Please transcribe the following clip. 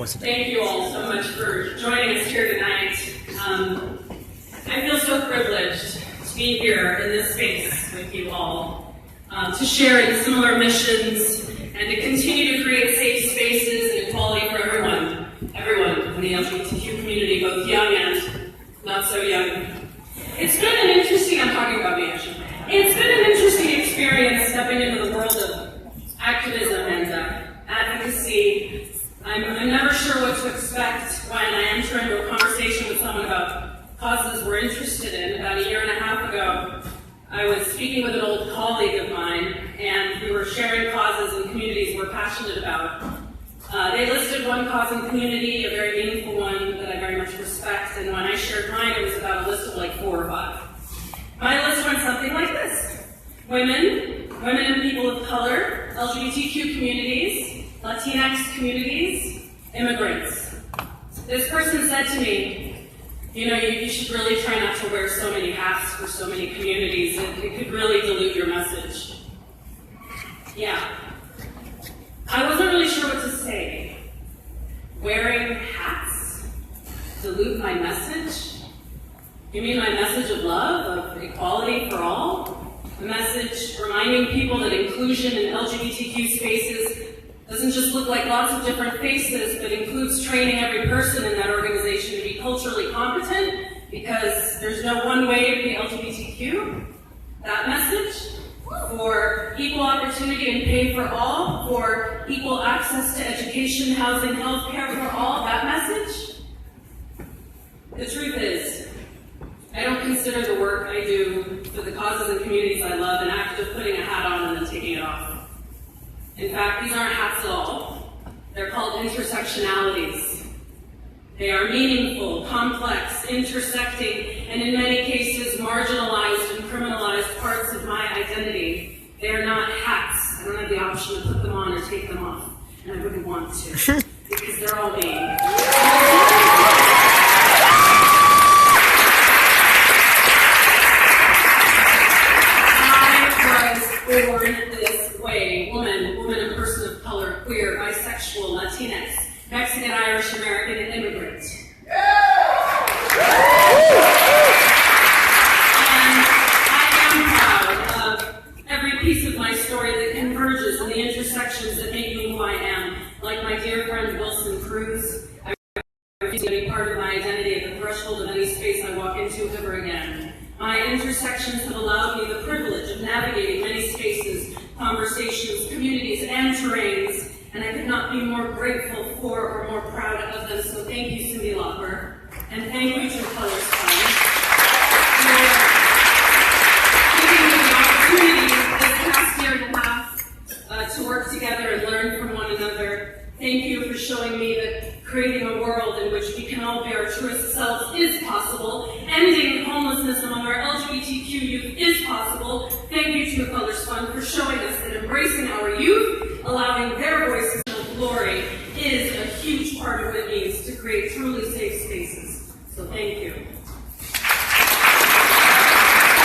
coincidence. Thank you all so much for joining us here tonight. I feel so privileged to be here in this space with you all, to share in similar missions and to continue to create safe spaces and equality for everyone in the LGBTQ community, both young and not so young. It's been an interesting, I'm talking about me actually, it's been an interesting experience stepping into the world of activism and advocacy. I'm never sure what to expect when I enter into a conversation with someone about causes we're interested in. About a year and a half ago, I was speaking with an old colleague of mine, and we were sharing causes and communities we're passionate about. They listed one cause and community, a very meaningful one that I very much respect, and when I shared mine, it was about a list of like 4 or 5. My list went something like this: women and people of color, LGBTQ communities, Latinx communities, immigrants. This person said to me, you know, you should really try not to wear so many hats for so many communities. It could really dilute your message. Yeah. I wasn't really sure what to say. Wearing hats? Dilute my message? You mean my message of love, of equality for all? A message reminding people that inclusion in LGBTQ spaces doesn't just look like lots of different faces, but includes training every person in that organization to be culturally competent, because there's no one way to be LGBTQ. That message? For equal opportunity and pay for all, for equal access to education, housing, health care for all, that message? The truth is, I don't consider the work I do for the causes and communities I love an act of putting a hat on and then taking it off. In fact, these aren't hats at all. They're called intersectionalities. They are meaningful, complex, intersecting, and in many cases marginalized and criminalized parts of my identity. They are not hats. I don't have the option to put them on or take them off, and I wouldn't want to, because they're all me. Born this way: woman and person of color, queer, bisexual, Latinx, Mexican, Irish, American, and immigrant. And I am proud of every piece of my story that converges in the intersections that make me who I am. Like my dear friend Wilson Cruz, I refuse to be part of my identity at the threshold of any space I walk into ever again. My intersections have allowed me the privilege of navigating many spaces, conversations, communities, and terrains, and I could not be more grateful for or more proud of them. So thank you, Cyndi Lauper, and thank you to Colors Fund for giving me the opportunity this past year and a half to work together and learn from one another. Thank you for showing me that creating a world in which we can all be our truest selves is possible. Ending homelessness among our LGBTQ youth is possible. Thank you to the Colors Fund for showing us that embracing our youth, allowing their voices to glory, is a huge part of what it means to create truly safe spaces. So thank you.